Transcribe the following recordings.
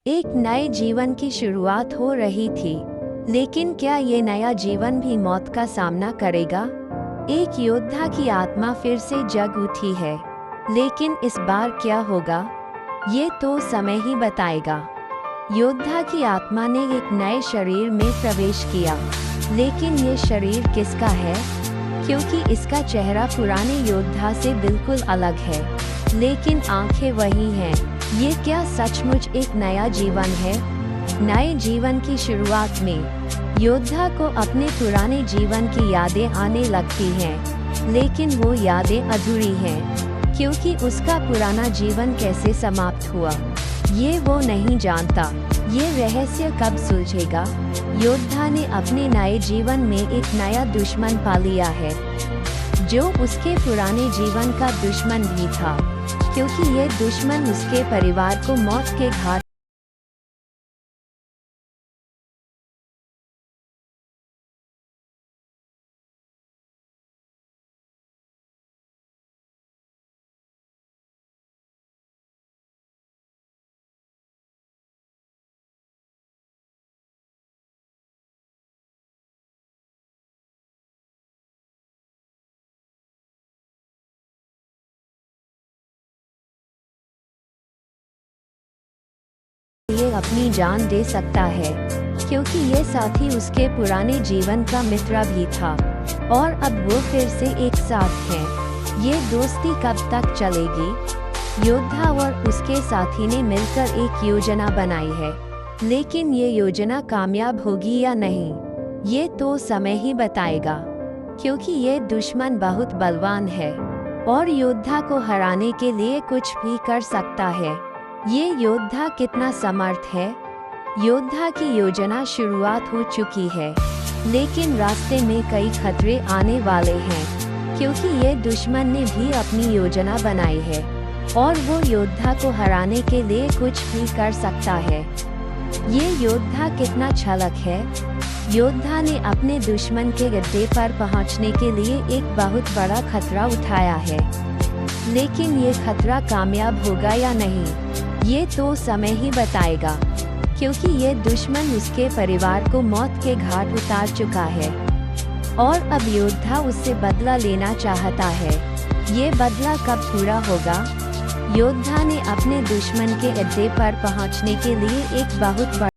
एक नए जीवन की शुरुआत हो रही थी, लेकिन क्या ये नया जीवन भी मौत का सामना करेगा? एक योद्धा की आत्मा फिर से जग उठी है, लेकिन इस बार क्या होगा? ये तो समय ही बताएगा। योद्धा की आत्मा ने एक नए शरीर में प्रवेश किया, लेकिन ये शरीर किसका है? क्योंकि इसका चेहरा पुराने योद्धा से बिल्कुल अलग है, लेकिन आंखें वही हैं। ये क्या सचमुच एक नया जीवन है? नए जीवन की शुरुआत में योद्धा को अपने पुराने जीवन की यादें आने लगती हैं, लेकिन वो यादें अधूरी हैं, क्योंकि उसका पुराना जीवन कैसे समाप्त हुआ, ये वो नहीं जानता। ये रहस्य कब सुलझेगा? योद्धा ने अपने नए जीवन में एक नया दुश्मन पा लिया है, जो उसके पुराने जीवन का दुश्मन भी था, क्योंकि ये दुश्मन उसके परिवार को मौत के घाट लिए अपनी जान दे सकता है, क्योंकि ये साथी उसके पुराने जीवन का मित्र भी था, और अब वो फिर से एक साथ हैं। ये दोस्ती कब तक चलेगी? योद्धा और उसके साथी ने मिलकर एक योजना बनाई है, लेकिन ये योजना कामयाब होगी या नहीं, ये तो समय ही बताएगा, क्योंकि ये दुश्मन बहुत बलवान है और योद्धा को हराने के लिए कुछ भी कर सकता है। ये योद्धा कितना समर्थ है? योद्धा की योजना शुरुआत हो चुकी है, लेकिन रास्ते में कई खतरे आने वाले हैं, क्योंकि ये दुश्मन ने भी अपनी योजना बनाई है और वो योद्धा को हराने के लिए कुछ भी कर सकता है। ये योद्धा कितना चालाक है? योद्धा ने अपने दुश्मन के गड्ढे पर पहुंचने के लिए एक बहुत बड़ा खतरा उठाया है, लेकिन ये खतरा कामयाब होगा या नहीं, ये तो समय ही बताएगा, क्योंकि ये दुश्मन उसके परिवार को मौत के घाट उतार चुका है और अब योद्धा उससे बदला लेना चाहता है। ये बदला कब पूरा होगा? योद्धा ने अपने दुश्मन के अड्डे पर पहुंचने के लिए एक बहुत बड़ा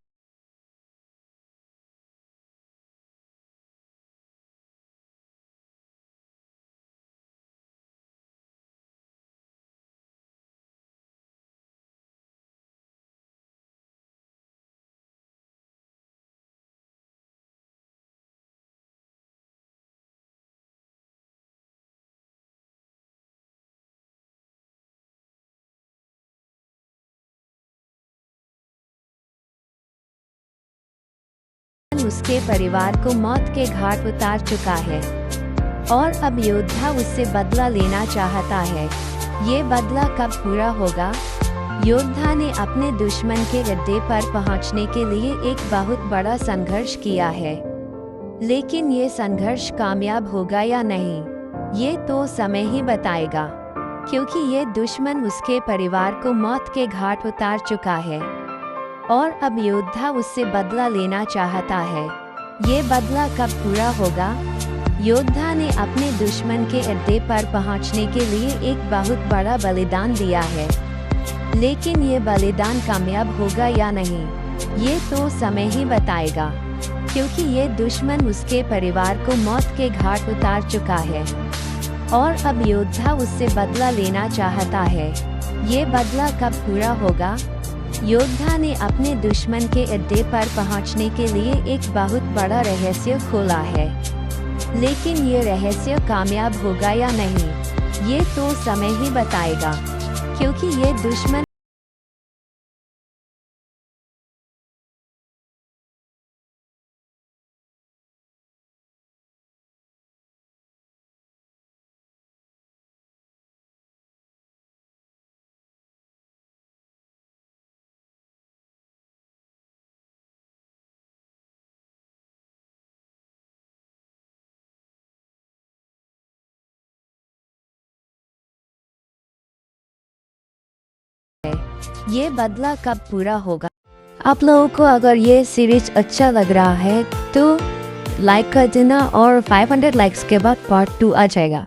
उसके परिवार को मौत के घाट उतार चुका है और अब योद्धा उससे बदला लेना चाहता है। ये बदला कब पूरा होगा? योद्धा ने अपने दुश्मन के अड्डे पर पहुंचने के लिए एक बहुत बड़ा संघर्ष किया है, लेकिन ये संघर्ष कामयाब होगा या नहीं, ये तो समय ही बताएगा, क्योंकि ये दुश्मन उसके परिवार को मौत के घाट उतार चुका है और अब योद्धा उससे बदला लेना चाहता है। ये बदला कब पूरा होगा? योद्धा ने अपने दुश्मन के अड्डे पर पहुंचने के लिए एक बहुत बड़ा बलिदान दिया है, लेकिन ये बलिदान कामयाब होगा या नहीं, ये तो समय ही बताएगा, क्योंकि ये दुश्मन उसके परिवार को मौत के घाट उतार चुका है और अब योद्धा उससे बदला लेना चाहता है। ये बदला कब पूरा होगा? योद्धा ने अपने दुश्मन के अड्डे पर पहुंचने के लिए एक बहुत बड़ा रहस्य खोला है, लेकिन ये रहस्य कामयाब होगा या नहीं, ये तो समय ही बताएगा, क्योंकि ये दुश्मन है। ये बदला कब पूरा होगा? आप लोगों को अगर ये सीरीज अच्छा लग रहा है तो लाइक कर देना और 500 लाइक्स के बाद पार्ट 2 आ जाएगा।